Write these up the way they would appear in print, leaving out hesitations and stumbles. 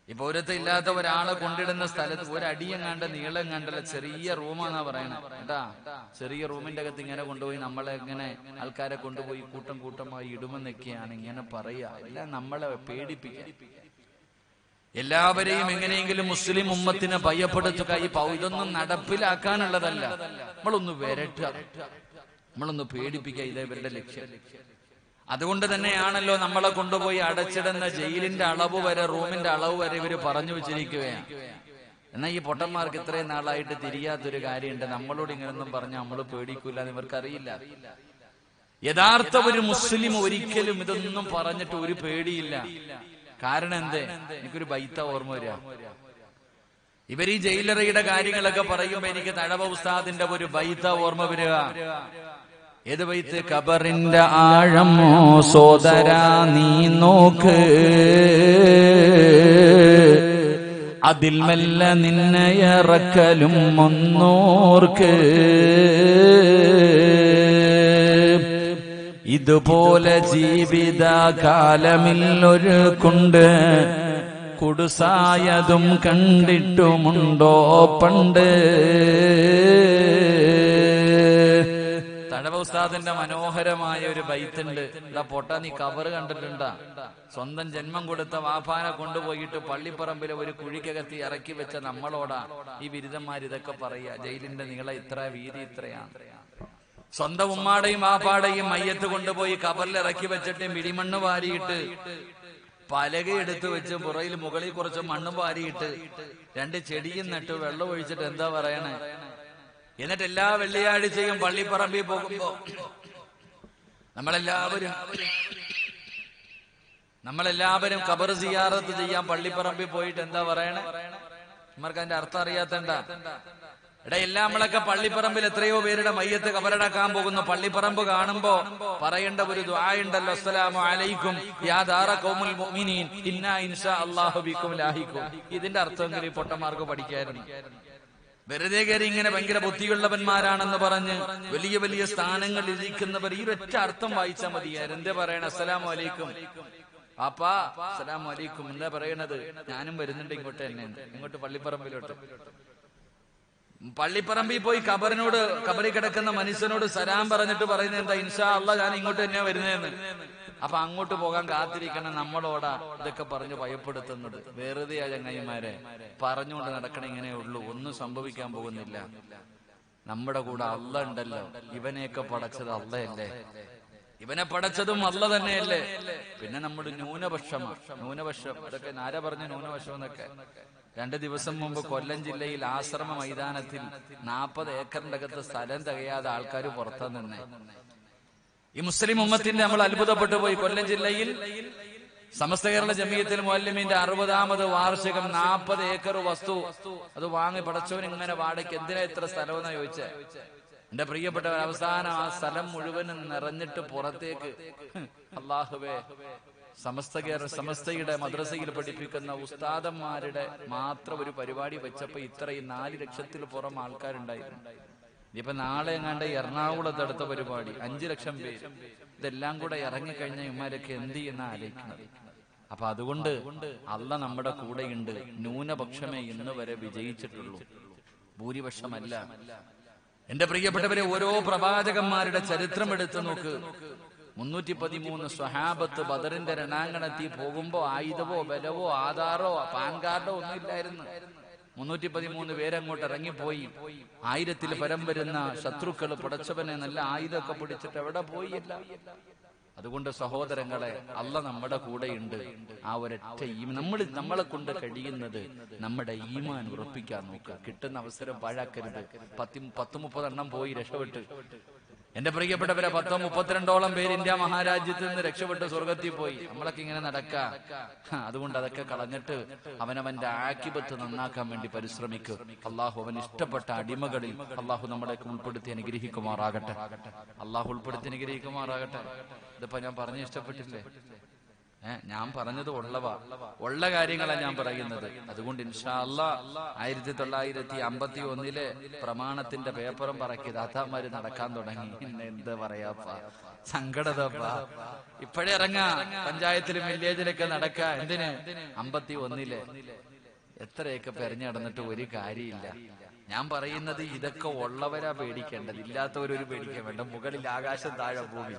ഈ പൗരത്വം ഇല്ലാത്ത ഒരാളെ കൊണ്ടിടുന്ന സ്ഥലത്ത് ഒരടിയും കണ്ട നീളം കണ്ടല്ല, ചെറിയ റൂമാന്നാ പറയണേ കേട്ടാ. ചെറിയ റൂമിന്റെ അകത്ത് ഇങ്ങനെ കൊണ്ടുപോയി നമ്മളെ ഇങ്ങനെ ആൾക്കാരെ കൊണ്ടുപോയി കൂട്ടം കൂട്ടമായി ഇടുമെന്നൊക്കെയാണ് ഇങ്ങനെ പറയുക. എല്ലാം നമ്മളെ പേടിപ്പിക്കാൻ, എല്ലാവരെയും എങ്ങനെയെങ്കിലും മുസ്ലിം ഉമ്മത്തിനെ ഭയപ്പെടുത്തുക. ഈ ഇതൊന്നും നടപ്പിലാക്കാനുള്ളതല്ല. നമ്മളൊന്ന് വരട്ടുക, നമ്മളൊന്ന് പേടിപ്പിക്കുക, ഇതേ ഇവരുടെ ലക്ഷ്യം. അതുകൊണ്ട് തന്നെയാണല്ലോ നമ്മളെ കൊണ്ടുപോയി അടച്ചിടുന്ന ജയിലിന്റെ അളവ് വരെ, റൂമിന്റെ അളവ് വരെ ഇവര് പറഞ്ഞു വെച്ചിരിക്കുകയാണ്. എന്നാൽ ഈ പൊട്ടന്മാർക്ക് ഇത്രയും നാളായിട്ട് തിരിയാത്തൊരു കാര്യമുണ്ട്. നമ്മളോട് ഇങ്ങനൊന്നും പറഞ്ഞാൽ നമ്മൾ പേടിക്കൂല എന്ന് ഇവർക്കറിയില്ല. യഥാർത്ഥ ഒരു മുസ്ലിം ഒരിക്കലും ഇതൊന്നും പറഞ്ഞിട്ട് ഒരു പേടിയില്ല. കാരണം എന്തേ? എനിക്കൊരു ബൈത്ത ഓർമ്മ വരിക. ഇവർ ഈ ജയിലറയുടെ കാര്യങ്ങളൊക്കെ പറയുമ്പോ എനിക്ക് തഴവ ഉസ്താദിന്റെ ഒരു ബൈത്ത ഓർമ്മ വരിക. ഏത് ബൈത്ത്? ഖബറിന്റെ ആഴമോ സോദരാ നീ നോക്ക്, അതിൽ മെല്ലെ നിന്നെ ഇറക്കലും ഒന്നോർക്ക്, ഇതുപോലെ ജീവിതകാലമില്ലൊരു കൊണ്ട് കുടുസായതും കണ്ടിട്ടുമുണ്ടോ പണ്ട്. തഴവ ഉസ്താദിന്റെ മനോഹരമായ ഒരു ബൈത്തുണ്ട്. ഇതാ പൊട്ട, നീ കബറ് കണ്ടിട്ടുണ്ടാ? സ്വന്തം ജന്മം കൊടുത്ത വാപ്പാനെ കൊണ്ടുപോയിട്ട് പള്ളിപ്പറമ്പിലെ ഒരു കുഴിക്കകത്തി ഇറക്കി വെച്ച നമ്മളോടാ ഈ ബിരുദന്മാർ ഇതൊക്കെ പറയാ. ജയിലിന്റെ നീളം ഇത്ര, വീതി ഇത്രയാണ്. സ്വന്തം ഉമ്മാടെയും വാപ്പാടെയും മയ്യത്ത് കൊണ്ടുപോയി കബറിൽ ഇറക്കി വെച്ചിട്ട് മിടിമണ്ണ് വാരിയിട്ട് പലകയെടുത്ത് വെച്ച് പുറയിൽ മുകളിൽ കുറച്ച് മണ്ണ് വാരിയിട്ട് 2 ചെടിയും നട്ട് വെള്ളം ഒഴിച്ചിട്ട് എന്താ പറയണേ? എന്നിട്ട് എല്ലാ വെള്ളിയാഴ്ചയും പള്ളിപ്പറമ്പിൽ പോകുമ്പോ നമ്മളെല്ലാവരും ഖബർ സിയാറത്ത് ചെയ്യാൻ പള്ളിപ്പറമ്പിൽ പോയിട്ട് എന്താ പറയണേ? നമ്മൾക്ക് അതിന്റെ അർത്ഥം അറിയാത്തണ്ട. എല്ലാം നമ്മളൊക്കെ പള്ളിപ്പറമ്പിൽ എത്രയോ പേരുടെ മയ്യത്ത് കബറടക്കാൻ പോകുന്നു. പള്ളിപ്പറമ്പ് കാണുമ്പോ പറയേണ്ട ഒരു ദുആ ഉണ്ടല്ലോ, അസ്സലാമു അലൈക്കും യാ ദാറ ഖൗമുൽ മുഅ്മിനീൻ ഇന്നാ ഇൻഷാ അല്ലാഹു ബിക്കും ലാഹിക്കും. ഇതിന്റെ അർത്ഥമെങ്കിലും ഈ പൊട്ടന്മാർക്ക് പഠിക്കായിരുന്നു. വെറുതെ കയറി ഇങ്ങനെ ഭയങ്കര ബുദ്ധിയുള്ളവന്മാരാണെന്ന് പറഞ്ഞ് വലിയ വലിയ സ്ഥാനങ്ങളിൽ ഇരിക്കുന്നവർ ഈ ഒറ്റ അർത്ഥം വായിച്ചാൽ മതിയായിരുന്നു. എന്താ പറയണ? അസ്സലാമു അലൈക്കും ആപ്പാ, അസ്സലാമു അലൈക്കും എന്താ പറയണത്? ഞാനും വരുന്നുണ്ട് ഇങ്ങോട്ട് തന്നെ, ഇങ്ങോട്ട് പള്ളിപ്പറമ്പിലോട്ട്. പള്ളിപ്പറമ്പിൽ പോയി കബറിൽ കിടക്കുന്ന മനുഷ്യനോട് സലാം പറഞ്ഞിട്ട് പറയുന്നത് എന്താ? ഇൻഷാ അല്ലാഹ് ഞാൻ ഇങ്ങോട്ട് തന്നെയാ വരുന്നതെന്ന്. അപ്പൊ അങ്ങോട്ട് പോകാൻ കാത്തിരിക്കണം നമ്മളോടാ ഇതൊക്കെ പറഞ്ഞ് ഭയപ്പെടുത്തുന്നത്. വെറുതെ ചങ്ങായിമാരെ പറഞ്ഞുകൊണ്ട് നടക്കണ ഇങ്ങനെ ഉള്ളൂ, ഒന്നും സംഭവിക്കാൻ പോകുന്നില്ല. നമ്മുടെ കൂടെ അല്ല ഉണ്ടല്ലോ. ഇവനെയൊക്കെ പടച്ചത് അല്ലയല്ലേ? ഇവനെ പടച്ചതും അല്ല തന്നെയല്ലേ? പിന്നെ നമ്മുടെ ന്യൂനപക്ഷം, അതൊക്കെ ആരാ പറഞ്ഞ ന്യൂനപക്ഷം എന്നൊക്കെ? 2 ദിവസം മുമ്പ് കൊല്ലം ജില്ലയിൽ ആശ്രമ മൈതാനത്തിൽ 40 ഏക്കറിന്റെ അകത്ത് സ്ഥലം തികയാതെ ആൾക്കാർ പുറത്തു നിന്നേ. ഈ മുസ്ലിം ഉമ്മത്തിന്റെ നമ്മൾ അത്ഭുതപ്പെട്ടു പോയി. കൊല്ലം ജില്ലയിൽ സമസ്ത കേരള ജമിയത്തുൽ മുഅല്ലിമീന്റെ 60ാമത് വാർഷികം 40 ഏക്കർ വസ്തു അത് വാങ്ങി പടച്ചവൻ ഇങ്ങനെ വാടകയ്ക്ക്. എന്തിനാ ഇത്ര സ്ഥലമെന്നാ ചോദിച്ചേ? എന്റെ പ്രിയപ്പെട്ടവർ, അവസാനം ആ സ്ഥലം മുഴുവനും നിറഞ്ഞിട്ട് പുറത്തേക്ക് അല്ലാഹുവേ, സമസ്തയുടെ മദ്രസയിൽ പഠിപ്പിക്കുന്ന ഉസ്താദന്മാരുടെ മാത്രം ഒരു പരിപാടി വെച്ചപ്പോ ഇത്രയും 4 ലക്ഷത്തിൽ പുറം ആൾക്കാരുണ്ടായിരുന്നു. ഇപ്പൊ നാളെ എങ്ങാണ്ട് എറണാകുളത്ത് അടുത്ത പരിപാടി 5 ലക്ഷം പേര്. ഇതെല്ലാം കൂടെ ഇറങ്ങിക്കഴിഞ്ഞ ഇമാരൊക്കെ എന്ത് ചെയ്യുന്ന ആലോചിക്കുന്നത്. അപ്പൊ അതുകൊണ്ട് അല്ല നമ്മുടെ കൂടെയുണ്ട്. ന്യൂനപക്ഷമേ ഇന്ന് വരെ വിജയിച്ചിട്ടുള്ളൂ, ഭൂരിപക്ഷമല്ല. എന്റെ പ്രിയപ്പെട്ടവരെ, ഓരോ പ്രവാചകന്മാരുടെ ചരിത്രം എടുത്തു നോക്ക്. 313 സ്വഹാബത്ത് ബദറിന്റെ രണാങ്കണത്തിൽ പോകുമ്പോ ആയുധവോ ബലവോ ആധാറോ പാൻ കാർഡോ ഒന്നും ഇല്ലായിരുന്നു. 313 പേരങ്ങോട്ട് ഇറങ്ങിപ്പോയി. 1000-ൽ പരം വരുന്ന ശത്രുക്കൾ പടച്ചവനെ നല്ല ആയുധമൊക്കെ പിടിച്ചിട്ട് എവിടെ പോയില്ല. അതുകൊണ്ട് സഹോദരങ്ങളെ, അല്ല നമ്മുടെ കൂടെയുണ്ട്. ആ ഒരൊറ്റ നമ്മളെ കൊണ്ട് കഴിയുന്നത് നമ്മുടെ ഈമാൻ ഉറപ്പിക്കാൻ നോക്കുക. കിട്ടുന്ന അവസരം പാഴാക്കരുത്. 10-30 എണ്ണം പോയി രക്ഷപ്പെട്ട്. എന്റെ പ്രിയപ്പെട്ടവരെ, 10-32ഓളം പേര് ഇന്ത്യ മഹാരാജ്യത്തിൽ നിന്ന് രക്ഷപ്പെട്ട് സ്വർഗത്തിൽ പോയി. നമ്മളൊക്കെ ഇങ്ങനെ നടക്കാം. അതുകൊണ്ട് അതൊക്കെ കളഞ്ഞിട്ട് അവനവന്റെ ആക്കിബത്ത് നന്നാക്കാൻ വേണ്ടി പരിശ്രമിക്കുക. അള്ളാഹു അവൻ ഇഷ്ടപ്പെട്ട അടിമകളിൽ അള്ളാഹു നമ്മളെ ഉൾപ്പെടുത്തി അനുഗ്രഹിക്കുമാറാകട്ടെ. ഇതിപ്പോ ഞാൻ പറഞ്ഞ ഇഷ്ടപ്പെട്ടില്ലേ? ഞാൻ പറഞ്ഞത് ഉള്ള കാര്യങ്ങളാണ് ഞാൻ പറയുന്നത്. അതുകൊണ്ട് ഇൻഷാ അല്ലാഹ് 1951 പ്രമാണത്തിന്റെ പേപ്പറും പറക്കി ദാതാമാര് നടക്കാൻ തുടങ്ങി. എന്താ പറയാ, സങ്കടതപ്പാ. ഇപ്പോഴേ ഇറങ്ങാ, പഞ്ചായത്തിലും വില്ലേജിലൊക്കെ നടക്ക. എന്തിന്? 51-ലെ എത്രയൊക്കെ പെരഞ്ഞു നടന്നിട്ട് ഒരു കാര്യമില്ല. ഞാൻ പറയുന്നത് ഇതൊക്കെ ഉള്ളവരാ പേടിക്കേണ്ടത്, ഇല്ലാത്തവരൊരു പേടിക്കാൻ വേണ്ട. മുകളിൽ ആകാശം, താഴെ ഭൂമി.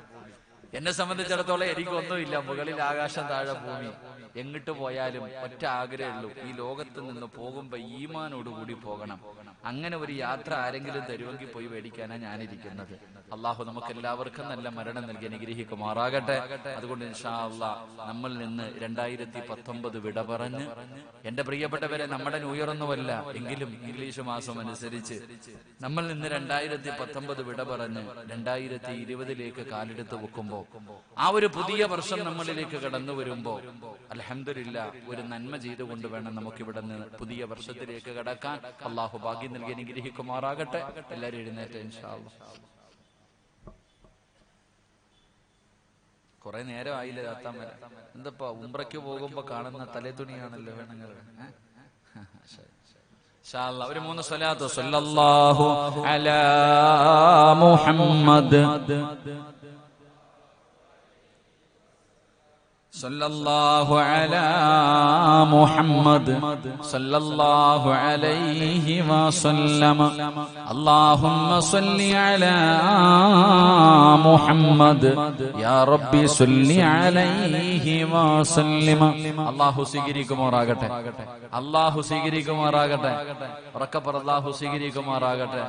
എന്നെ സംബന്ധിച്ചിടത്തോളം എനിക്കൊന്നുമില്ല, മുകളിൽ ആകാശം, താഴെ ഭൂമി. എങ്ങിട്ട് പോയാലും ഒറ്റ ആഗ്രഹമുള്ളൂ, ഈ ലോകത്ത് നിന്ന് പോകുമ്പോ ഈമാനോടുകൂടി പോകണം. അങ്ങനെ ഒരു യാത്ര ആരെങ്കിലും തരുമെങ്കിൽ പോയി മേടിക്കാനാ ഞാനിരിക്കുന്നത്. അള്ളാഹു നമുക്ക് എല്ലാവർക്കും നല്ല മരണം നൽകി അനുഗ്രഹിക്കുമാറാകട്ടെ. അതുകൊണ്ട് ഇൻഷാ അല്ലാഹ് നമ്മൾ നിന്ന് 2019 വിട പറഞ്ഞ്, എന്റെ പ്രിയപ്പെട്ടവരെ, നമ്മുടെ ന്യൂ ഇയർ ഒന്നുമല്ല എങ്കിലും ഇംഗ്ലീഷ് മാസം അനുസരിച്ച് നമ്മൾ നിന്ന് 2019 വിട പറഞ്ഞ് 2020 കാലെടുത്ത് വെക്കുമ്പോ, ആ ഒരു പുതിയ വർഷം നമ്മളിലേക്ക് കടന്നു വരുമ്പോ അൽഹംദുലില്ലാഹ് ഒരു നന്മ ചെയ്തുകൊണ്ട് വേണം നമുക്കിവിടെ നിന്ന് പുതിയ വർഷത്തിലേക്ക് കടക്കാൻ. അള്ളാഹു ഭാഗ്യം നൽകി അനുഗ്രഹിക്കുമാറാകട്ടെ. എല്ലാവരും എഴുന്നേറ്റ് ഇൻഷാ അല്ലാഹ്. കുറെ നേരം ആയില്ലേ താത്താൻ വരെ? എന്തപ്പാ ഉംറയ്ക്ക് പോകുമ്പോ കാണുന്ന തലേത്തുണിയാണല്ലോ വേണങ്ങൾ. ഇൻഷാ അല്ലാഹ് ഒരു 3 സ്വലാത്ത്. സല്ലല്ലാഹു അലാ മുഹമ്മദ്, സല്ലല്ലാഹു അലാ മുഹമ്മദ്, സല്ലല്ലാഹു അലൈഹി വസല്ലമ. അല്ലാഹുമ്മ സ്വല്ലി അലാ മുഹമ്മദ്, യാ റബ്ബി സ്വല്ലി അലൈഹി വസല്ലമ. അല്ലാഹു സ്വീകരിക്കുമാറാകട്ടെ, അല്ലാഹു സ്വീകരിക്കുമാറാകട്ടെ. ഉറക്കപ്പറ, അല്ലാഹു സ്വീകരിക്കുമാറാകട്ടെ.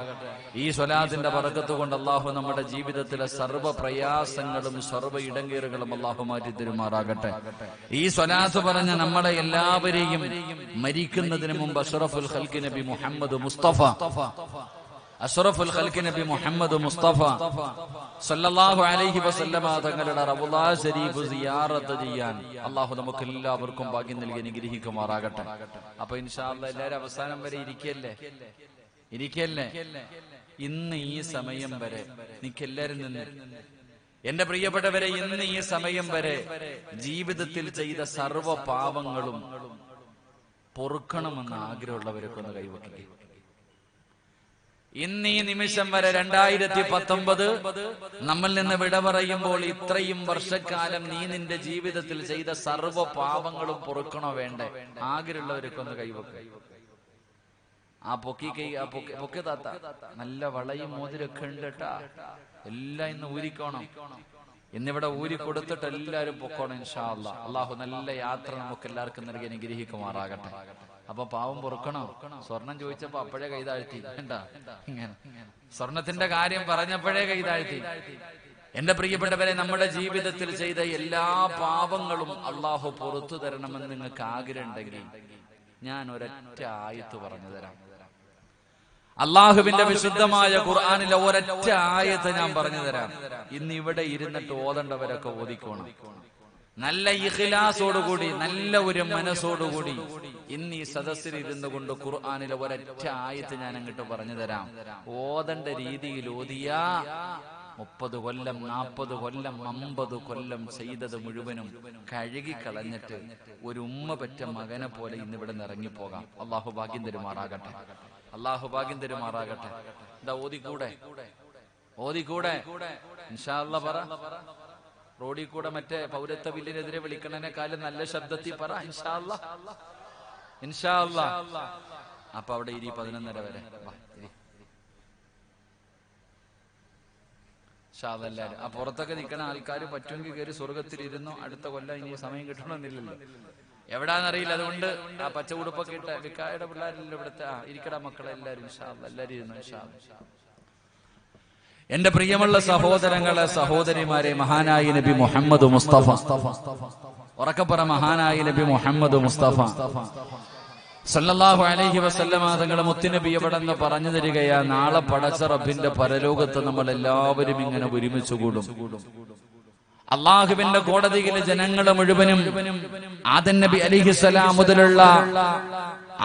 ഈ സ്വലാത്തിന്റെ ബറക്കത്ത് കൊണ്ട് അല്ലാഹു നമ്മുടെ ജീവിതത്തിലെ സർവ്വ പ്രയാസങ്ങളും സർവ്വ ഇടങ്ങേറുകളും അല്ലാഹു മാറ്റി തരുമാറാകട്ടെ. ഈ സ്വലാത്ത് പറഞ്ഞ നമ്മളെ എല്ലാവരെയും മരിക്കുന്നതിന് മുമ്പ് അഷ്റഫുൽ ഖൽഖ് നബി മുഹമ്മദ് മുസ്തഫ, അഷ്റഫുൽ ഖൽഖ് നബി മുഹമ്മദ് മുസ്തഫ സല്ലല്ലാഹു അലൈഹി വസല്ലമ തങ്ങളുടെ റൗള ശരീഫ് സിയാറത്ത് ചെയ്യാൻ അല്ലാഹു നമുക്ക് എല്ലാവർക്കും ഭാഗ്യം നൽകി അനുഗ്രഹിക്കുമാറാകട്ടെ. അപ്പൊ ഇൻഷാ അല്ലാഹ് എല്ലാവരും അവസാനം വരെ ഇരിക്കല്ലേ. ഇന്ന് ഈ സമയം വരെ നിക്കെല്ലാരും നിന്ന്, എന്റെ പ്രിയപ്പെട്ടവരെ, ഇന്ന് ഈ സമയം വരെ ജീവിതത്തിൽ ചെയ്ത സർവ്വ പാപങ്ങളും പൊറുക്കണമെന്ന് ആഗ്രഹമുള്ളവരൊക്കെ ഒന്ന് കൈവയ്ക്കുക. ഇന്ന് ഈ നിമിഷം വരെ 2019 നമ്മൾ നിന്ന് വിട പറയുമ്പോൾ ഇത്രയും വർഷക്കാലം നീ നിന്റെ ജീവിതത്തിൽ ചെയ്ത സർവ്വ പാപങ്ങളും പൊറുക്കണോ വേണ്ടേ? ആഗ്രഹമുള്ളവരൊക്കെ ഒന്ന് കൈവയ്ക്കുക. ആ പൊക്കി താത്ത നല്ല വളയും മോതിരൊക്കെ ഉണ്ട് കേട്ടാ. എല്ലാം ഇന്ന് ഊരിക്കോണം. ഇന്നിവിടെ ഊരി കൊടുത്തിട്ട് എല്ലാവരും പൊക്കോണം ഇൻഷാ അല്ലാഹ്. അള്ളാഹു നല്ല യാത്ര നമുക്ക് എല്ലാവർക്കും നൽകി അനുഗ്രഹിക്കുമാറാകട്ടെ. അപ്പൊ പാവം പൊറുക്കണോ? സ്വർണം ചോദിച്ചപ്പോ അപ്പോഴേ കൈതാഴ്ത്തി. വേണ്ട, ഇങ്ങനെ സ്വർണത്തിന്റെ കാര്യം പറഞ്ഞപ്പോഴേ കൈതാഴ്ത്തി. എന്റെ പ്രിയപ്പെട്ടവരെ, നമ്മുടെ ജീവിതത്തിൽ ചെയ്ത എല്ലാ പാപങ്ങളും അള്ളാഹു പുറത്തു തരണമെന്ന് നിങ്ങൾക്ക് ആഗ്രഹം ഉണ്ടെങ്കിൽ ഞാൻ ഒരൊറ്റ ആയത്ത് പറഞ്ഞു തരാം. അള്ളാഹുവിന്റെ വിശുദ്ധമായ ഖുർആനിലെ ഒരൊറ്റ ആയത്ത് ഞാൻ പറഞ്ഞു തരാം. ഇന്ന് ഇവിടെ ഇരുന്നിട്ട് ഓതേണ്ടവരൊക്കെ ഓതിക്കോണം. നല്ല ഇഖ്ലാസോടുകൂടി, നല്ല ഒരു മനസ്സോടുകൂടി ഇന്ന് ഈ സദസ്സിൽ ഇരുന്നു കൊണ്ട് ഖുർആനിലെ ഒരൊറ്റ ആയത്ത് ഞാൻ അങ്ങോട്ട് പറഞ്ഞു തരാം. ഓതേണ്ട രീതിയിൽ ഓതിയാ 30 കൊല്ലം 40 കൊല്ലം 50 കൊല്ലം ചെയ്തത് മുഴുവനും കഴുകിക്കളഞ്ഞിട്ട് ഒരു ഉമ്മ പെറ്റ മകനെ പോലെ ഇന്നിവിടെ ഇറങ്ങിപ്പോകാം. അള്ളാഹു ഭാഗ്യം തരുമാറാകട്ടെ, അള്ളാഹു ഭാഗ്യം തരുമാറാകട്ടെ. എന്താ ഓതിക്കൂടെ ഇൻഷാ അല്ലാഹ് പറ. റോഡിൽ കൂടെ മറ്റേ പൗരത്വ ബില്ലിനെതിരെ വിളിക്കണേക്കാളും നല്ല ശബ്ദത്തിൽ പറ ഇൻഷാ അല്ലാഹ്, ഇൻഷാ അല്ലാഹ്. അപ്പൊ അവിടെ 11:30 വരെ എല്ലാവരും ആ പുറത്തൊക്കെ നിൽക്കുന്ന ആൾക്കാർ പറ്റുമെങ്കിൽ കയറി സ്വർഗത്തിലിരുന്നു. അടുത്ത കൊല്ലം ഇനി സമയം കിട്ടണമെന്നില്ലല്ലോ, എവിടാന്നറിയില്ല. അതുകൊണ്ട് ആ പച്ച ഉടുപ്പൊക്കെ ഇട്ട വിക്കായുടെ പിള്ളേരെല്ലാം ഇവിടുത്തെ ഇരിക്കട മക്കളെ എല്ലാവരും എല്ലാവരും ഇരുന്നു. എന്റെ പ്രിയമുള്ള സഹോദരങ്ങളെ, സഹോദരിമാരെ, മഹാനായ നബി മുഹമ്മദ് മുസ്തഫ, ഉറക്കപ്പറ മഹാനായ നബി മുഹമ്മദ് മുസ്തഫ സല്ലല്ലാഹു അലൈഹി വസല്ലമ തങ്ങളുടെ മുത്തുനബി എവിടെ നിന്ന് പറഞ്ഞു തരികയാ, നാളെ പടച്ച റബ്ബിന്റെ പരലോകത്ത് നമ്മൾ എല്ലാവരും ഇങ്ങനെ ഒരുമിച്ച് കൂടും. അള്ളാഹുവിന്റെ കോടതിയിലെ ജനങ്ങളെ മുഴുവനും ആദം നബി അലൈഹിസ്സലാം മുതലുള്ള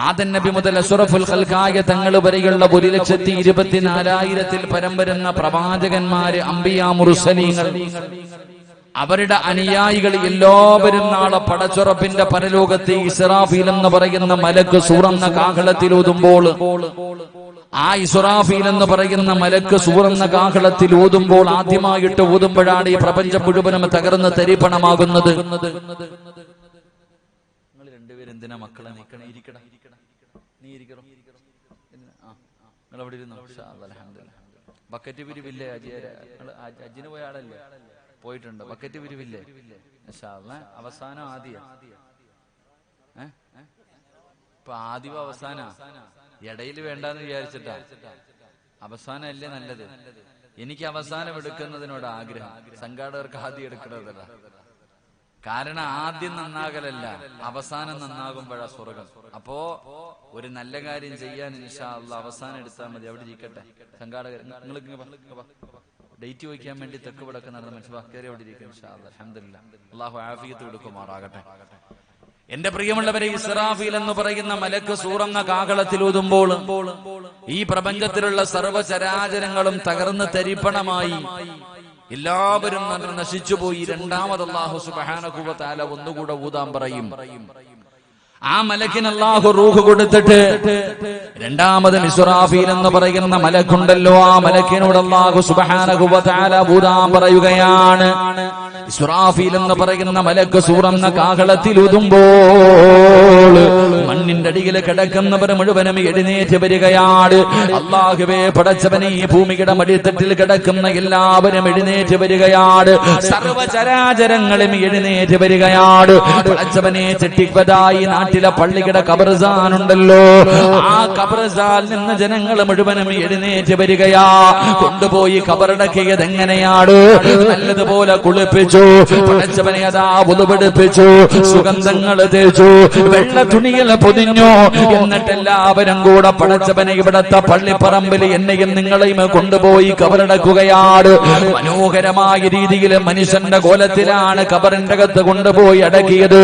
ആദം നബി മുതൽ അഷ്റഫുൽ ഖൽഖായ തങ്ങൾ വരെയുള്ള 1,24,000 പരം വരുന്ന പ്രവാചകന്മാര്, അംബിയാ, മുർസലീങ്ങൾ, അവരുടെ അനുയായികൾ എല്ലാവരും നാളെ പടച്ചുറപ്പിന്റെ പരലോകത്തെ ഇസ്രാഫീൽ എന്ന് പറയുന്ന മലക്ക് സൂറന്ന കാഹളത്തിലൂതുമ്പോൾ ആ ഇസ്രാഫീൽ എന്ന് പറയുന്ന മലക്ക് സൂറെന്ന കാഹളത്തിൽ ഊതുമ്പോൾ, ആദ്യമായിട്ട് ഊതുമ്പോഴാണ് ഈ പ്രപഞ്ചം മുഴുവനും തകർന്ന് തരിപ്പണമാകുന്നത്. നിങ്ങൾ രണ്ടുപേരും എന്തിനാ മക്കളെ നിൽക്കണേ? ഇരിക്കട, നീ ഇരിക്കണോ? നിങ്ങൾ അവിടെ ഇരുന്നോ? ബക്കറ്റ് പിരിവില്ലേ? അജിന് പോയ ആളല്ലേ? പോയിട്ടുണ്ട്. ബക്കറ്റ് പിരിവില്ലേ? അവസാനം ആദ്യ ഇപ്പൊ ആദ്യം അവസാന ഇടയിൽ വേണ്ടെന്ന് വിചാരിച്ചിട്ടാ. അവസാനം അല്ലേ നല്ലത്? എനിക്ക് അവസാനം എടുക്കുന്നതിനോട് ആഗ്രഹം, സംഘാടകർക്ക് ആദ്യം എടുക്കുന്നതല്ല. കാരണം ആദ്യം നന്നാകലല്ല, അവസാനം നന്നാകുമ്പോഴാ സ്വർഗം. അപ്പോ ഒരു നല്ല കാര്യം ചെയ്യാൻ ഇൻഷാ അല്ലാഹ് അവസാനം എടുത്താൽ മതി. അവിടെ ഇരിക്കട്ടെ സംഘാടകർ. നിങ്ങൾക്ക് ഡേറ്റ് വയ്ക്കാൻ വേണ്ടി തെക്ക് വടക്ക് നടന്ന മനുഷ്യർ കയറി അവിടെ ഇരിക്കും ഇൻഷാ അല്ലാഹ്. അൽഹംദുലില്ലാഹ്, അല്ലാഹു ആഫിയത്ത് കൊടുക്കുമാറാകട്ടെ. എന്റെ പ്രിയമുള്ളവരെ, ഇസ്രാഫീൽ എന്ന് പറയുന്ന മലക്ക് സൂറെന്ന കാഹളത്തിൽ ഊതുമ്പോൾ ഈ പ്രപഞ്ചത്തിലുള്ള സർവ്വചരാചരങ്ങളും തകർന്ന് തരിപ്പണമായി, എല്ലാവരും നശിച്ചുപോയി. രണ്ടാമത് അല്ലാഹു സുബ്ഹാനഹു വ തആല ഒന്നുകൂടെ ഊതാൻ പറയും. ആ മലക്കിന് അല്ലാഹു റൂഹ് കൊടുത്തിട്ട് രണ്ടാമത് ഇസ്രാഫീൽ എന്ന് പറയുന്ന മലക്കുണ്ടല്ലോ, ആ മലക്കിനോട് അല്ലാഹു സുബ്ഹാനഹു വ തആല ഊതാൻ പറയുകയാണ്. ഇസ്രാഫീൽ എന്ന് പറയുന്ന മലക്ക് സൂറെന്ന കാഹളത്തിൽ ഊതുമ്പോൾ മണ്ണിന്റെ അടിയിൽ കിടക്കുന്നവർ മുഴുവനും എഴുന്നേറ്റ് വരികയാണ്. അല്ലാഹുവേ പടച്ചവനെ, ഈ ഭൂമിയുടെ മടിത്തട്ടിൽ കിടക്കുന്ന എല്ലാവരും എഴുന്നേറ്റ് വരികയാണ്. സർവ്വചരാചരങ്ങളും എഴുന്നേറ്റ് വരികയാണ്. പടച്ചവനെ, ചെട്ടിപ്പതായി നാട്ടിലെ പള്ളിയുടെ ഖബർസ്ഥാനുണ്ടല്ലോ, ആ ഖബർസ്ഥാനിൽ നിന്ന് ജനങ്ങൾ മുഴുവനും എഴുന്നേറ്റ് വരികയാ. കൊണ്ടുപോയി ഖബറടക്കിയത് എങ്ങനെയാണ്? നല്ലതുപോലെ കുളിപ്പിച്ചു, പടച്ചവനെ അതാ വുളുവെടുപ്പിച്ചു, സുഗന്ധങ്ങൾ തേച്ചു, വെള്ള തുണിയിൽ പൊതിഞ്ഞു. എന്നിട്ട് എല്ലാവരും കൂടെ പടച്ചവനെ ഇവിടത്തെ പള്ളിപ്പറമ്പിൽ എന്നെയും നിങ്ങളെയും കൊണ്ടുപോയി ഖബറടക്കുകയാണ്. മനോഹരമായ രീതിയിൽ മനുഷ്യന്റെ കോലത്തിലാണ് ഖബറിന്റെ അകത്ത് കൊണ്ടുപോയി അടക്കിയത്.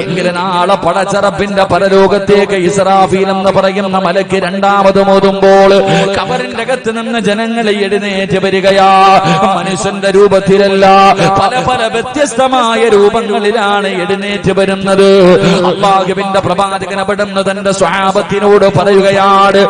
എങ്കിലും നാളെ പടച്ചറപ്പിന്റെ പരലോകത്തേക്ക് ഇസ്രാഫീൽ എന്ന് പറയുന്ന മലക്ക് രണ്ടാമത് മോതുമ്പോൾ ഖബറിന്റെ അകത്ത് നിന്ന് ജനങ്ങൾ എഴുന്നേറ്റ് വരികയാ. മനുഷ്യന്റെ രൂപത്തിലല്ല, പല പല വ്യത്യസ്തമായ രൂപങ്ങളിലാണ് എഴുന്നേറ്റ് വരുന്നത്. അല്ലാഹുവിന്റെ പ്രവാചകൻ അവിടുന്ന് തന്റെ സ്വഹാബത്തിനോട് പറയുകയാണ്,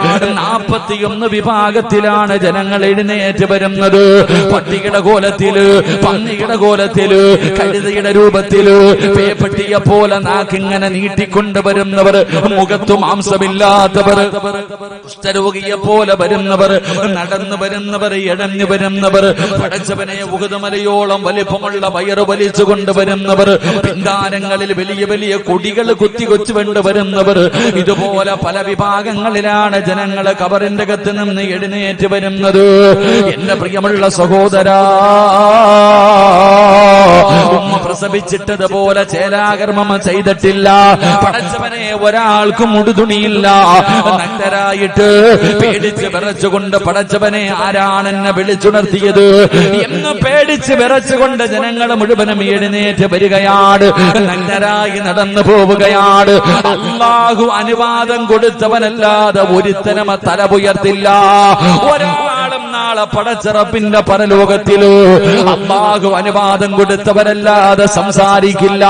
41 വിഭാഗത്തിലാണ് ജനങ്ങൾ എഴുന്നേറ്റ് വരുന്നത്. പട്ടിയുടെ കോലത്തില്, പന്നിയുടെ കോലത്തില്, കഴുതയുടെ രൂപത്തില്, പേപ്പട്ടിയെ പോലെ നാക്കിങ്ങനെ നീട്ടിക്കൊണ്ടുവരുന്നവർ, മുഖത്തു മാംസമില്ലാത്തവർ, കുഷ്ഠരോഗിയെ പോലെ വരുന്നവർ, നടന്നു വരുന്നവർ, ഇഴഞ്ഞു വരുന്നവർ, പടച്ചവനെ ഉഹദ് മലയോളം വലിപ്പമുള്ള വയറ് വലിച്ചു കൊണ്ടുവരുന്നവർ, പിന്താരങ്ങളിൽ വലിയ വലിയ കൊടികൾ കുത്തികൊച്ചു കൊണ്ടുവരുന്നവർ, ഇതുപോലെ പല വിഭാഗങ്ങളിലാണ് ജനങ്ങൾ ഖബറിന്റെ അകത്ത് നിന്ന് എഴുന്നേറ്റ് വരുന്നത്. എന്റെ പ്രിയമുള്ള സഹോദരാ, ഉമ്മ പ്രസവിച്ചിട്ടതുപോലെ ചേലാകർമ്മം ചെയ്തിട്ടില്ല. പടച്ചവനെ, ഒരാൾക്കും ഉടുതുണിയില്ല. നഗ്നരായിട്ട് പേടിച്ച് വിറച്ചുകൊണ്ട് പടച്ചവനെ, ആരാണ് എന്നെ വിളിച്ചുണർത്തിയത് എന്ന് പേടിച്ച് വിറച്ചുകൊണ്ട് ജനങ്ങൾ മുഴുവനും എഴുന്നേറ്റ് വരികയാണ്. നഗ്നരായി നടന്നു പോവുകയാണ്. അല്ലാഹു അനുവാദം കൊടുത്തവനല്ലാതെ ഒരുത്തനും തല ഉയർത്തില്ല. ഒരാളും നാളെ പടച്ചറപ്പിന്റെ പരലോകത്തില് അല്ലാഹു അനുവാദം കൊടുത്തവനല്ലാതെ സംസാരിക്കില്ല.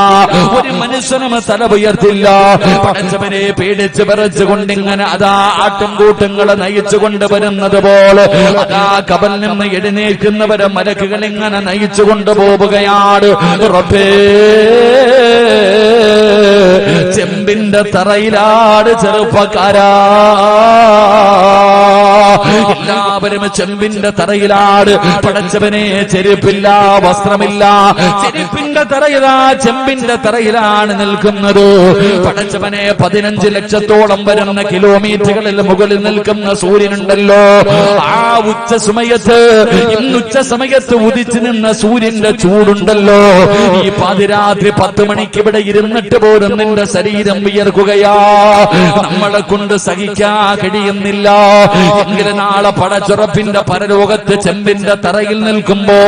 ഒരു മനുഷ്യനും തല ഉയർത്തില്ല. പടച്ചവനെ പേടിച്ച് വിറച്ചുകൊണ്ട് ഇങ്ങനെ അതാ ആട്ടും കൂട്ടങ്ങളെ നയിച്ചു കൊണ്ടുവരുന്നത് പോലെ അതാ ഖബറിൽ നിന്ന് എഴുന്നേൽക്കുന്നവരെ മലക്കുകൾ ഇങ്ങനെ നയിച്ചു കൊണ്ടുപോവുകയാണ്. റബ്ബേ, ചെമ്പിന്റെ തറയിലാണ് ചെറുപ്പക്കാരാ, എല്ലാവരും ചെമ്പിന്റെ തറയിലാണ്. പടച്ചവനെ, ചെരുപ്പില്ല, വസ്ത്രമില്ല, ചെരുപ്പിന്റെ തറയിലാ, ചെമ്പിന്റെ തറയിലാണ് നിൽക്കുന്നത്. പടച്ചവനെ, 15 ലക്ഷത്തോളം വരുന്ന കിലോമീറ്ററുകളിൽ മുകളിൽ നിൽക്കുന്ന സൂര്യനുണ്ടല്ലോ, ആ ഉച്ച സമയത്ത്, ഇന്ന് ഉച്ച സമയത്ത് ഉദിച്ചു നിന്ന സൂര്യന്റെ ചൂടുണ്ടല്ലോ, ഈ പാതിരാത്രി 10 മണിക്ക് ഇവിടെ ഇരുന്നിട്ട് പോലും നിന്റെ ശരീരം വിയർക്കുകയാ. നമ്മളെ കൊണ്ട് സഹിക്കാൻ കഴിയുന്നില്ല. എങ്കിലും നാളെ പടച്ചുറപ്പിന്റെ പരലോകത്ത് ചെമ്പിന്റെ തറയിൽ നിൽക്കുമ്പോ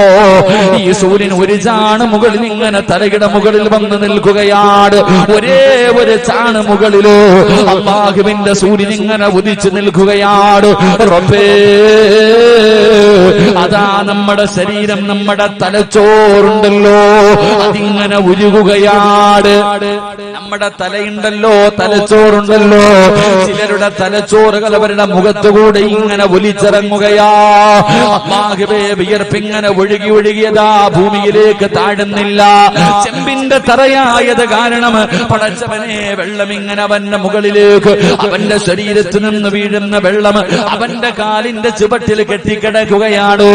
ഈ സൂര്യൻ ഒരു ചാണ് മുകളിൽ ഇങ്ങനെ തലയുടെ മുകളിൽ വന്ന് നിൽക്കുകയാണ്. ഒരേ ഒരു ചാണ് മുകളില് അല്ലാഹുവിന്റെ സൂര്യൻ ഇങ്ങനെ ഉദിച്ചു നിൽക്കുകയാണ്. റബ്ബേ, അതാ നമ്മുടെ ശരീരം, നമ്മുടെ തലച്ചോറുണ്ടല്ലോ, അതിങ്ങനെ ഉരുകുകയാണ്. നമ്മുടെ തലയുണ്ടല്ലോ, തലച്ചോറുണ്ടല്ലോ, ചിലരുടെ തലച്ചോറുകൾ അവരുടെ മുഖത്തുകൂടെ ഇങ്ങനെ ഒലിച്ചിറങ്ങുകയാ. അല്ലാഹുവേ, വിയർപ്പിങ്ങനെ ഒഴുകി ഒഴുകിയതാ ഭൂമിയിലേക്ക് താഴുന്നില്ല. ചെമ്പിന്റെ തറയായത് കാരണം പടച്ചവനെ, വെള്ളം ഇങ്ങനെ അവന്റെ മുകളിലേക്ക്, അവന്റെ ശരീരത്തിൽ നിന്ന് വീഴുന്ന വെള്ളം അവന്റെ കാലിന്റെ ചുവട്ടിൽ കെട്ടിക്കിടക്കുകയാണ്.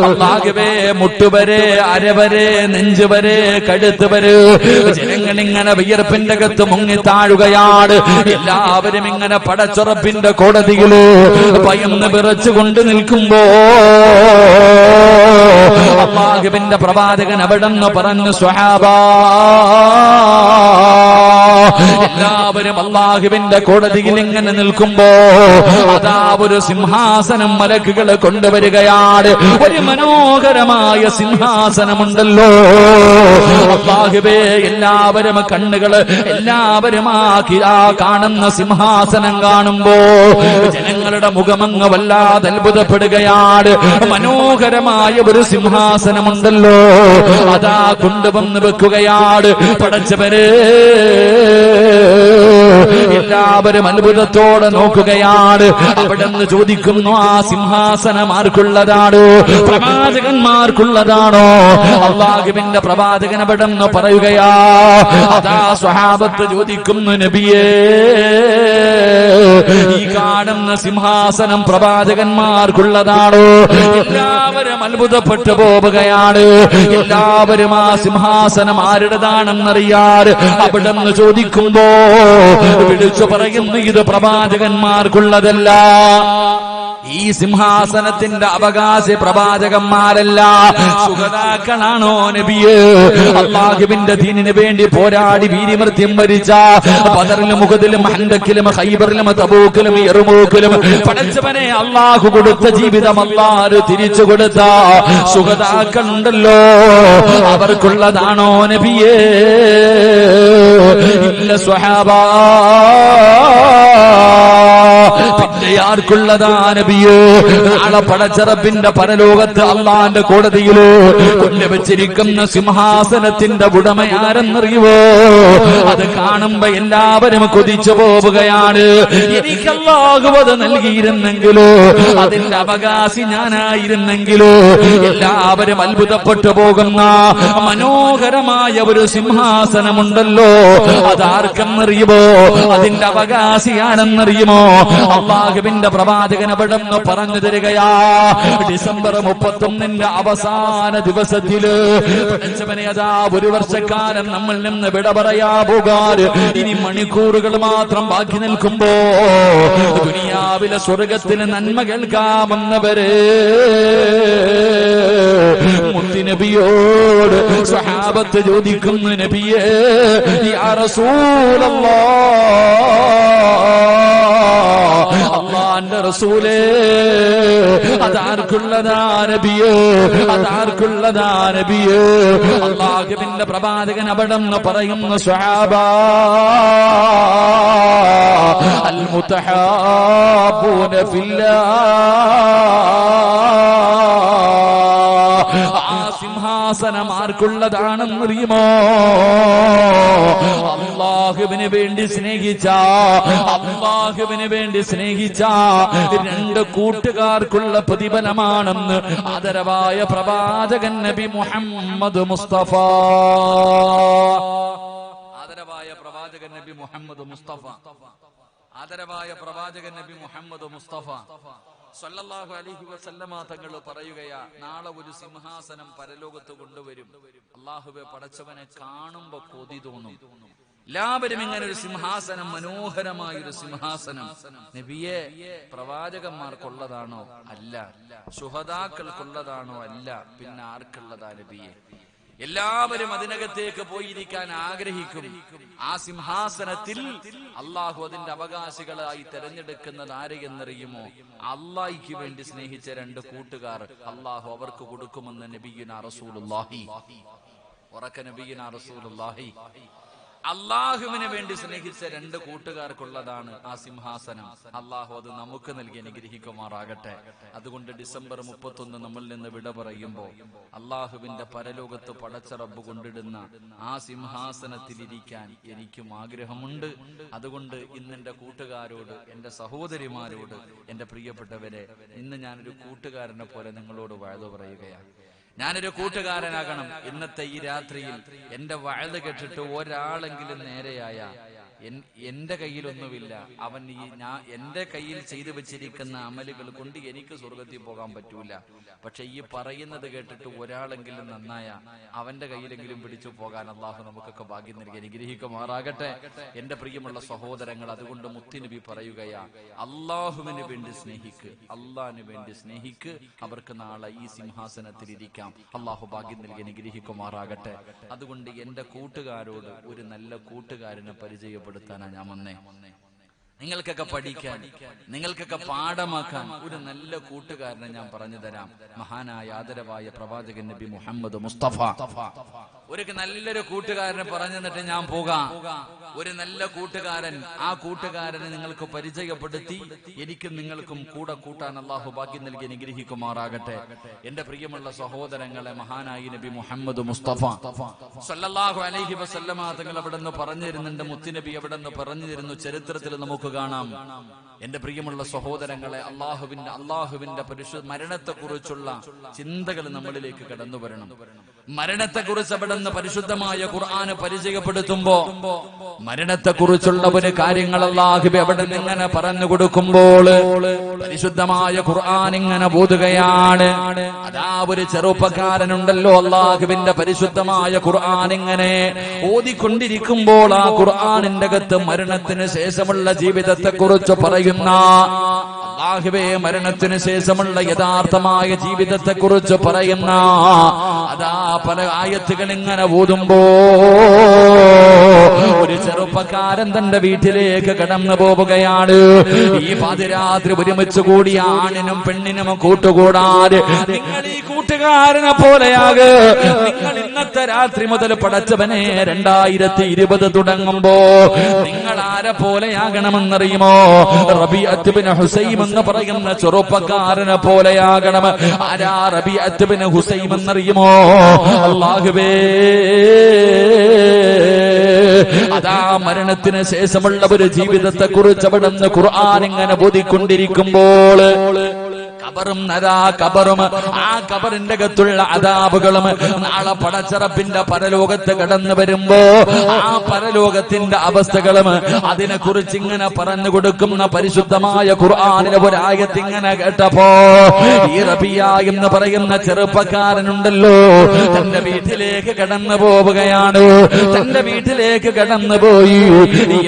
അല്ലാഹുവേ, മുട്ടുവരെ, അരവരെ, നെഞ്ചുവരെ, കഴുത്ത് വരെ ജനങ്ങളിങ്ങനെ വിയർപ്പിന്റെ അകത്ത് മുങ്ങി താഴുകയാണ്. എല്ലാവരും ഇങ്ങനെ പടച്ചുറപ്പിന്റെ കോടതിയില് ഭയന്ന് വിറച്ചുകൊണ്ട് നിൽക്കുമ്പോ അല്ലാഹുവിന്റെ പ്രവാചകൻ അവിടെന്ന് പറഞ്ഞു, സ്വഹാബാ, എല്ലാവരും അല്ലാഹുവിന്റെ കോടതിയിൽ ഇങ്ങനെ നിൽക്കുമ്പോ അതാ ഒരു സിംഹാസനം മലക്കുകൾ കൊണ്ടുവരികയാണ്. ഒരു മനോഹരമായ സിംഹാസനമുണ്ടല്ലോ. അല്ലാഹുവേ, എല്ലാവരും കണ്ണുകള്, എല്ലാവരും ആ കാണുന്ന സിംഹാസനം കാണുമ്പോ ജനങ്ങളുടെ മുഖമങ്ങ് വല്ലാതെ അത്ഭുതപ്പെടുകയാണ്. മനോഹരമായ ഒരു സിംഹാസനമുണ്ടല്ലോ, അതാ കൊണ്ടുവന്ന് വെക്കുകയാണ്. പടച്ചവരെ, എല്ലാവരും അത്ഭുതത്തോടെ നോക്കുകയാണ്. അവിടെ നിന്ന് ചോദിക്കുന്നു, ആ സിംഹാസനം ആർക്കുള്ളതാണോ? പ്രവാചകന്മാർക്കുള്ളതാണോ? അല്ലാഹുവിന്റെ പ്രവാചകൻ അവിടെ നിന്ന് പറയുകയാ. അതാ സ്വഹാബത്ത് ചോദിക്കുന്നു, നബിയേ, ഈ കാണുന്ന സിംഹാസനം പ്രവാചകന്മാർക്കുള്ളതാണോ? എല്ലാവരും അത്ഭുതപ്പെട്ടു പോവുകയാണ്. എല്ലാവരും ആ സിംഹാസനം ആരുടേതാണെന്നറിയാറ് അവിടെ നിന്ന് ചോദിക്കുമ്പോ വിളിച്ചു പറയുന്നു, ഇത് പ്രവാചകന്മാർക്കുള്ളതല്ല. ഈ സിംഹാസനത്തിന്റെ അവകാശി പ്രവാചകന്മാരല്ല, ശുഹദാക്കളാണോ നബിയേ? അല്ലാഹുവിന്റെ ദീനിന് വേണ്ടി പോരാടി വീരമൃത്യം വരിച്ച ബദറിലും ഉഹദിലും ഹൻദക്കിലും ഖൈബറിലും തബൂക്കിലും യർമൂക്കിലും പടച്ചവനെ അല്ലാഹു കൊടുത്ത ജീവിതം അല്ലാഹു തിരിച്ചു കൊടുത്ത ശുഹദാക്കളുണ്ടല്ലോ, അവർക്കുള്ളതാണോ നബിയേ? ഇല്ല സ്വഹാബാ. പിന്നെ ആർക്കുള്ളതാ നബിയേ? നാളെ പടച്ചറപ്പിന്റെ പരലോകത്ത് അള്ളാന്റെ കോടതിയില് കൊണ്ടുവച്ചിരിക്കുന്ന സിംഹാസനത്തിന്റെ ഉടമ ആരെന്നറിയുവോ? അത് കാണുമ്പോ എല്ലാവരും കൊതിച്ചു പോവുകയാണ്. എനിക്ക് അല്ലാഹു അത് നൽകിയിരുന്നെങ്കിലോ, അതിന്റെ അവകാശി ഞാനായിരുന്നെങ്കിലോ. എല്ലാവരും അത്ഭുതപ്പെട്ടു പോകുന്ന മനോഹരമായ ഒരു സിംഹാസനമുണ്ടല്ലോ, അതാർക്കെന്നറിയുമോ? അതിന്റെ അവകാശിയാണെന്നറിയുമോ? അല്ലാഹുവിന്റെ പ്രവാചകൻ അവിടെ പറഞ്ഞു തരികയാ. ഡിസംബർ 31 അവസാന ദിവസത്തില് അതാ ഒരു വർഷക്കാലം നമ്മൾ നിന്ന് വിട പറയാ പോകാൻ ഇനി മണിക്കൂറുകൾ മാത്രം ബാക്കി നിൽക്കുമ്പോ ദുനിയാവിലെ സ്വർഗത്തിന് നന്മ കേൾക്കാമെന്നവരെ മുത്തുനബിയോട് സ്വഹാബത്ത് ചോദിക്കുന്നു, നബിയേ, യാ റസൂലല്ലാഹ്, അല്ലാഹുവിന്റെ റസൂലേ, അതാർക്കുള്ളതാ നബിയേ? അതാർക്കുള്ളതാ നബിയേ? അല്ലാഹുവിന്റെ പ്രവാചകൻ അവിടെ നിന്ന് പറയുന്നു, സ്വഹാബാ, അൽ മുതഹാബൂന ഫില്ലാഹ്. ആ സിംഹാസനം ആർക്കുള്ളതാണെന്നറിയുമോ? അല്ലാഹുവിന് വേണ്ടി സ്നേഹിച്ച, അല്ലാഹുവിന് വേണ്ടി സ്നേഹിച്ച രണ്ട് കൂട്ടുകാർക്കുള്ള പ്രതിഫലമാണെന്ന് ആദരവായ പ്രവാചകൻ നബി മുഹമ്മദ് മുസ്തഫ. ആദരവായ പ്രവാചകൻ നബി മുഹമ്മദ് മുസ്തഫ. ആദരവായ പ്രവാചകൻ നബി മുഹമ്മദ് മുസ്തഫ സല്ലല്ലാഹു അലൈഹി വസല്ലമ തങ്ങൾ പറയുകയാ, നാളെ ഒരു സിംഹാസനം പരലോകത്ത് കൊണ്ടുവരും. അല്ലാഹുവേ, പടച്ചവനെ കാണുമ്പോ കൊതി തോന്നും. എല്ലാവരും ഇങ്ങനെ ഒരു സിംഹാസനം, മനോഹരമായ ഒരു സിംഹാസനം. നബിയെ, പ്രവാചകന്മാർക്കുള്ളതാണോ? അല്ല. ശുഹദാക്കൾക്കുള്ളതാണോ? അല്ല. പിന്നെ ആർക്കുള്ളതാ നബിയെ? എല്ലാവരും അതിനകത്തേക്ക് പോയിരിക്കാൻ ആഗ്രഹിക്കും. ആ സിംഹാസനത്തിൽ അള്ളാഹു അതിന്റെ അവകാശികളായി തെരഞ്ഞെടുക്കുന്നത് ആരെയെന്നറിയുമോ? അള്ളാഹിക്ക് വേണ്ടി സ്നേഹിച്ച 2 കൂട്ടുകാർ അള്ളാഹു അവർക്ക് കൊടുക്കുമെന്ന് നബിയുനാ റസൂലുള്ളാഹി. ഉറക്ക നബിയുനാ റസൂലുള്ളാഹി. അള്ളാഹുവിന് വേണ്ടി സ്നേഹിച്ച 2 കൂട്ടുകാർക്കുള്ളതാണ് ആ സിംഹാസനം. അള്ളാഹു അത് നമുക്ക് നൽകി അനുഗ്രഹിക്കുമാറാകട്ടെ. അതുകൊണ്ട് ഡിസംബർ 31 നമ്മളിൽ നിന്ന് വിട പറയുമ്പോൾ അള്ളാഹുവിന്റെ പരലോകത്ത് പടച്ച റബ്ബ് കൊണ്ടിടുന്ന ആ സിംഹാസനത്തിലിരിക്കാൻ എനിക്കും ആഗ്രഹമുണ്ട്. അതുകൊണ്ട് ഇന്ന് എന്റെ കൂട്ടുകാരോട്, എന്റെ സഹോദരിമാരോട്, എന്റെ പ്രിയപ്പെട്ടവരെ, ഇന്ന് ഞാനൊരു കൂട്ടുകാരനെ പോലെ നിങ്ങളോട് വഅദ് പറയുകയാണ്. ഞാനൊരു കൂട്ടുകാരനാകണം. ഇന്നത്തെ ഈ രാത്രിയിൽ എന്റെ വഅദ് കേട്ടിട്ട് ഒരാളെങ്കിലും നേരെയായ, എന്റെ കയ്യിലൊന്നുമില്ല, അവൻ എന്റെ കയ്യിൽ ചെയ്തു വെച്ചിരിക്കുന്ന അമലുകൾ കൊണ്ട് എനിക്ക് സ്വർഗത്തിൽ പോകാൻ പറ്റൂല, പക്ഷെ ഈ പറയുന്നത് കേട്ടിട്ട് ഒരാളെങ്കിലും നന്നായ അവന്റെ കയ്യിലെങ്കിലും പിടിച്ചു പോകാൻ അള്ളാഹു നമുക്കൊക്കെ ഭാഗ്യം നൽകി അനുഗ്രഹിക്കുമാറാകട്ടെ. എന്റെ പ്രിയമുള്ള സഹോദരങ്ങൾ, അതുകൊണ്ട് മുത്തുനബി പറയുകയാ, അള്ളാഹുവിന് വേണ്ടി സ്നേഹിക്ക്, അള്ളാഹിന് വേണ്ടി സ്നേഹിക്ക്, അവർക്ക് നാളെ ഈ സിംഹാസനത്തിൽ ഇരിക്കാം. അള്ളാഹു ഭാഗ്യം നൽകി അനുഗ്രഹിക്കുമാറാകട്ടെ. അതുകൊണ്ട് എന്റെ കൂട്ടുകാരോട് ഒരു നല്ല കൂട്ടുകാരനെ പരിചയപ്പെടുത്താനാ ഞാൻ വന്നേ. നിങ്ങൾക്കൊക്കെ പഠിക്കാൻ, നിങ്ങൾക്കൊക്കെ പാഠമാക്കാൻ ഒരു നല്ല കൂട്ടുകാരനെ ഞാൻ പറഞ്ഞു തരാം. മഹാനായ ആദരവായ പ്രവാചകൻ നബി മുഹമ്മദ് മുസ്തഫ ഒരു നല്ലൊരു കൂട്ടുകാരനെ പറഞ്ഞു തന്നിട്ട് ഞാൻ പോകാം. ഒരു നല്ല കൂട്ടുകാരൻ, ആ കൂട്ടുകാരനെ നിങ്ങൾക്ക് പരിചയപ്പെടുത്തി എനിക്കും നിങ്ങൾക്കും കൂടെ കൂട്ടാൻ അള്ളാഹു ഭാഗ്യം നൽകി അനുഗ്രഹിക്കുമാറാകട്ടെ. എന്റെ പ്രിയമുള്ള സഹോദരങ്ങളെ, മഹാനായി നബി മുഹമ്മദ് മുസ്തഫ സല്ലല്ലാഹു അലൈഹി വസല്ലമ തങ്ങൾ അവിടെ നിന്ന് പറഞ്ഞു തരുന്നുണ്ട്. മുത്തുനബി അവിടെ നിന്ന് പറഞ്ഞു തരുന്നു. ചരിത്രത്തിൽ നമുക്ക് കാണാം. എന്റെ പ്രിയമുള്ള സഹോദരങ്ങളെ, അള്ളാഹുവിന്റെ മരണത്തെക്കുറിച്ചുള്ള ചിന്തകൾ നമ്മളിലേക്ക് കടന്നു വരണം. മരണത്തെക്കുറിച്ച് അവിടെ നിന്ന് പരിശുദ്ധമായ ഖുർആന് പരിചയപ്പെടുത്തുമ്പോ മരണത്തെക്കുറിച്ചുള്ള ഒരു കാര്യങ്ങൾ അല്ലാഹു അവിടെ നിന്ന് ഇങ്ങനെ പറഞ്ഞു കൊടുക്കുമ്പോൾ പരിശുദ്ധമായ ഖുർആൻ ഇങ്ങനെ ബോധുകയാണ്. അതാ ഒരു ചെറുപ്പക്കാരനുണ്ടല്ലോ, അല്ലാഹുവിന്റെ പരിശുദ്ധമായ ഖുർആൻ ഇങ്ങനെ ഓതിക്കൊണ്ടിരിക്കുമ്പോൾ ആ ഖുർആനിന്റെ അകത്ത് മരണത്തിന് ശേഷമുള്ള ജീവിതത്തെ കുറിച്ച് പറയുന്ന, അല്ലാഹുവേ, മരണത്തിന് ശേഷമുള്ള യഥാർത്ഥമായ ജീവിതത്തെ കുറിച്ച് പറയുന്ന അതാ പല ആയത്തുകൾ ഇങ്ങനെ ഓതുമ്പോ ഒരു ചെറുപ്പക്കാരൻ തന്റെ വീട്ടിലേക്ക് കടന്നു പോവുകയാണ്. ഈ പാതിരാത്രി ഒരുമിച്ച് കൂടിയ ആണിനും പെണ്ണിനും കൂട്ടുകൂടാതെ നിങ്ങൾ ഈ കൂട്ടുകാരനെ പോലെയാകെ നിങ്ങൾ ഇന്നത്തെ രാത്രി മുതൽ പടച്ചവനെ 2020 തുടങ്ങുമ്പോ നിങ്ങൾ ആരെ പോലെയാകണമെന്നറിയുമോ? റബീഅത്ത് ബിൻ ഹുസൈം എന്ന് പറയുന്ന ചെറുപ്പക്കാരനെ പോലെയാകണം. ആരാ റബീഅത്ത് ബിൻ ഹുസൈം എന്നറിയുമോ? അല്ലാഹുവേ, അതാ മരണത്തിന് ശേഷമുള്ള ഒരു ജീവിതത്തെ കുറിച്ച് അവിടുന്ന് ഖുർആൻ ഇങ്ങനെ ബോധിക്കൊണ്ടിരിക്കുമ്പോൾ കബറും കബറും ആ കബറിന്റെ അകത്തുള്ള അദാബുകളും നാളെ പടച്ചറപ്പിന്റെ പരലോകത്ത് കടന്നു വരുമ്പോ ആ പരലോകത്തിന്റെ അവസ്ഥകളും അതിനെ കുറിച്ച് ഇങ്ങനെ പറഞ്ഞു കൊടുക്കുന്ന പരിശുദ്ധമായ ഖുർആനിലെ ഒരായത്ത് ഇങ്ങനെ കേട്ടപ്പോ ഈ റബിയ എന്ന് പറയുന്ന ചെറുപ്പക്കാരനുണ്ടല്ലോ, തന്റെ വീട്ടിലേക്ക് കടന്നു പോവുകയാണ്. തന്റെ വീട്ടിലേക്ക് കടന്നുപോയി.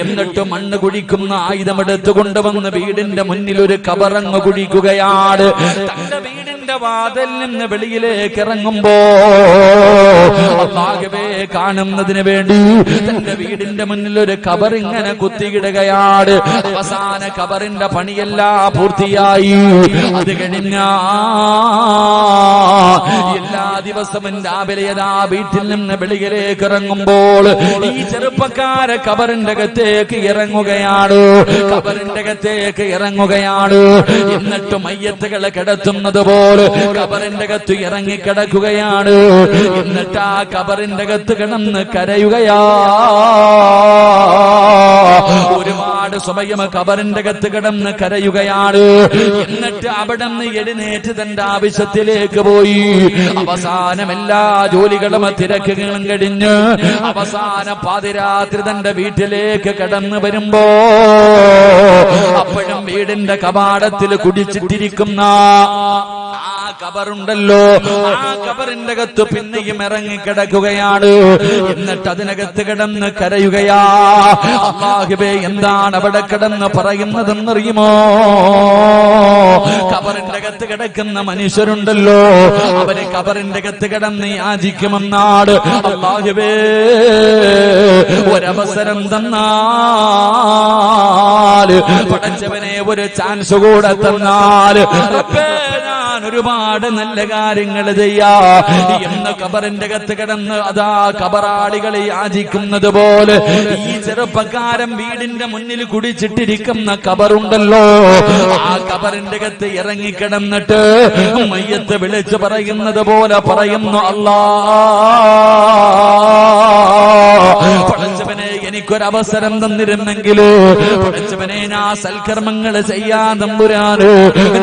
എന്നിട്ട് മണ്ണ് കുഴിക്കുന്ന ആയുധമെടുത്തു കൊണ്ടുവന്ന് വീടിന്റെ മുന്നിൽ ഒരു കബറങ്ങ് കുഴിക്കുകയാണ്. തന്റെ വീടിന്റെ വാതിൽ നിന്ന് വെളിയിലേക്ക് ഇറങ്ങുമ്പോ അല്ലാഹുവേ കാണുന്നതിന് വേണ്ടി തന്റെ വീടിന്റെ മുന്നിൽ ഒരു കബർ ഇങ്ങനെ കുത്തിയിടുകയാണ്. അവസാന കബറിന്റെ പണിയെല്ലാം പൂർത്തിയായി. അത് കഴിഞ്ഞ എല്ലാ ദിവസവും രാവിലെ ആ വീട്ടിൽ നിന്ന് വെളിയിലേക്ക് ഇറങ്ങുമ്പോൾ ഈ ചെറുപ്പക്കാരെ കബറിന്റെ അകത്തേക്ക് ഇറങ്ങുകയാണ്. കബറിന്റെ അകത്തേക്ക് ഇറങ്ങുകയാണ്. എന്നിട്ട് മയ്യത്തുകളെ കിടത്തുന്നത് പോലെ കബറിന്റെ അകത്ത് ഇറങ്ങിക്കിടക്കുകയാണ്. എന്നിട്ട് ആ കബറിന്റെ അകത്ത് കിടന്ന് കരയുകയാ. ഒരുപാട് സമയം കബറിന്റെ അകത്ത് കിടന്ന് കരയുകയാണ്. എന്നിട്ട് അവിടെ നിന്ന് എഴുന്നേറ്റ് തന്റെ ആവശ്യത്തിലേക്ക് പോയി. അവസാനം എല്ലാ ജോലികളും തിരക്കുകളും കഴിഞ്ഞ് അവസാന പാതിരാത്രി തന്റെ വീട്ടിലേക്ക് കടന്നു വരുമ്പോ അപ്പോഴും വീടിന്റെ കവാടത്തിൽ കുടിച്ചിട്ടിരിക്കുന്ന ആ കബറുണ്ടല്ലോ, ആ കബറിന്റെ അകത്ത് പിന്നെയും ഇറങ്ങിക്കിടക്കുകയാണ്. എന്നിട്ട് അതിനകത്ത് കിടന്ന് കരയുകയാ. അല്ലാഹുവേ, എന്താണ് അവിടെ കിടന്ന് പറയുന്നതെന്നറിയുമോ? കബറിന്റെ അകത്ത് കിടക്കുന്ന മനുഷ്യരുണ്ടല്ലോ, അവര് കബറിന്റെ അകത്ത് കിടന്ന് യാചിക്കുമെന്നാണ്. അല്ലാഹുവേ, ഒരവസരം തന്നാൽ, പടച്ചവനെ ഒരു ചാൻസ് കൂടെ തന്നാൽ, റബ്ബേ ഞാൻ ഒരുപാട് നല്ല കാര്യങ്ങൾ ചെയ്യാ എന്ന് കബറിന്റെ അകത്ത് കിടന്ന് അതാ കബറാളികളെ യാചിക്കുന്നത് പോലെ ഈ ചെറുപ്പക്കാരൻ വീടിന്റെ മുന്നിൽ കുടിച്ചിട്ടിരിക്കുന്ന കബറുണ്ടല്ലോ, ആ കബറിന്റെ അകത്ത് ഇറങ്ങിക്കിടന്നിട്ട് മയ്യത്ത് വിളിച്ചു പറയുന്നത് പോലെ പറയുന്നു, അല്ലാ പടച്ചവനെ എനിക്കൊരവസരം തന്നിരുന്നെങ്കിലോ, പടച്ചവനെ ഞാൻ സൽക്കർമ്മങ്ങൾ ചെയ്യാൻ തമ്പുരാനോ,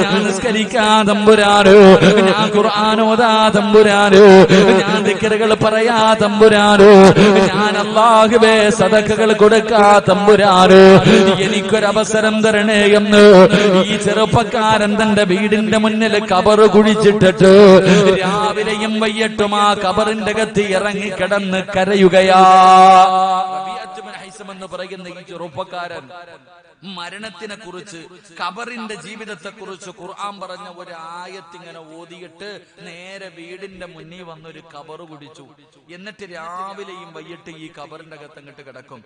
ഞാൻ നിസ്കരിക്കാൻ തമ്പുരാനോ, ഞാൻ ഖുർആൻ ഓതാ തമ്പുരാനോ, ഞാൻ ദിക്റുകൾ പറയാ തമ്പുരാനോ, ഞാൻ അല്ലാഹുവേ സദഖകൾ കൊടുക്കാ തമ്പുരാനോ, എനിക്കൊരവസരം തരണേ എന്ന് ഈ ചെറുപ്പക്കാരൻ തന്റെ വീടിന്റെ മുന്നിൽ കബർ കുഴിച്ചിട്ടിട്ട് രാവിലെയും വൈകിട്ടും ആ കബറിന്റെ അകത്ത് ഇറങ്ങിക്കിടന്ന് കരയുകയാ. എന്ന് പറയുന്ന ഈ ചെറുപ്പക്കാരൻ മരണത്തിനെ കുറിച്ച്, കബറിന്റെ ജീവിതത്തെ കുറിച്ച് ഖുർആൻ പറഞ്ഞ ഒരു ആയത്തിങ്ങനെ ഓതിയിട്ട് നേരെ വീടിന്റെ മുന്നിൽ വന്നൊരു കബർ കുടിച്ചു. എന്നിട്ട് രാവിലെയും വൈകിട്ട് ഈ കബറിന്റെ അകത്ത് അങ്ങോട്ട് കിടക്കും.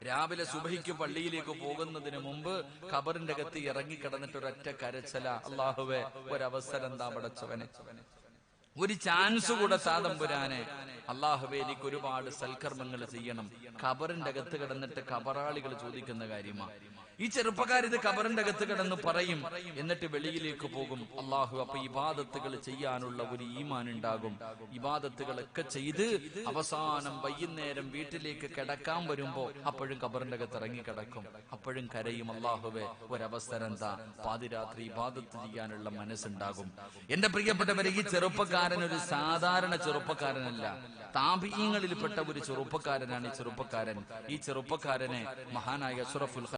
രാവിലെ സുബഹിക്ക് പള്ളിയിലേക്ക് പോകുന്നതിന് മുമ്പ് ഖബറിന്റെ അകത്ത് ഇറങ്ങി കിടന്നിട്ട് ഒരൊറ്റ കരച്ചല, അല്ലാഹുവേ ഒരവസരം താ പടച്ചവനെ, ഒരു ചാൻസ് കൂടെ താ തമ്പുരാനെ, അല്ലാഹുവേ എനിക്ക് ഒരുപാട് സൽക്കർമ്മങ്ങൾ ചെയ്യണം. ഖബറിന്റെ അകത്ത് കിടന്നിട്ട് ഖബറാളികൾ ചോദിക്കുന്ന കാര്യമാണ്. ഈ ചെറുപ്പക്കാരിത് ഖബറിന്റെ അകത്ത് കിടന്ന് പറയും, എന്നിട്ട് വെളിയിലേക്ക് പോകും. അല്ലാഹു അപ്പൊ ഇബാദത്തുകൾ ചെയ്യാനുള്ള ഒരു ഈമാൻ ഉണ്ടാകും. ഇബാദത്തുകളൊക്കെ ചെയ്ത് അവസാനം വൈകുന്നേരം വീട്ടിലേക്ക് കിടക്കാൻ വരുമ്പോ അപ്പോഴും ഖബറിന്റെ അകത്ത് ഇറങ്ങി കിടക്കും. അപ്പോഴും കരയും, അല്ലാഹുവേ ഒരവസരം താ, പാതിരാത്രി ഇബാദത്ത് ചെയ്യാനുള്ള മനസ്സുണ്ടാകും. എന്റെ പ്രിയപ്പെട്ടവരെ, ഈ ചെറുപ്പക്കാരൻ ഒരു സാധാരണ ചെറുപ്പക്കാരനല്ല, താബിഈങ്ങളിൽപ്പെട്ട ഒരു ചെറുപ്പക്കാരനാണ് ഈ ചെറുപ്പക്കാരൻ. ഈ ചെറുപ്പക്കാരനെ മഹാനായ അഷ്റഫുൽ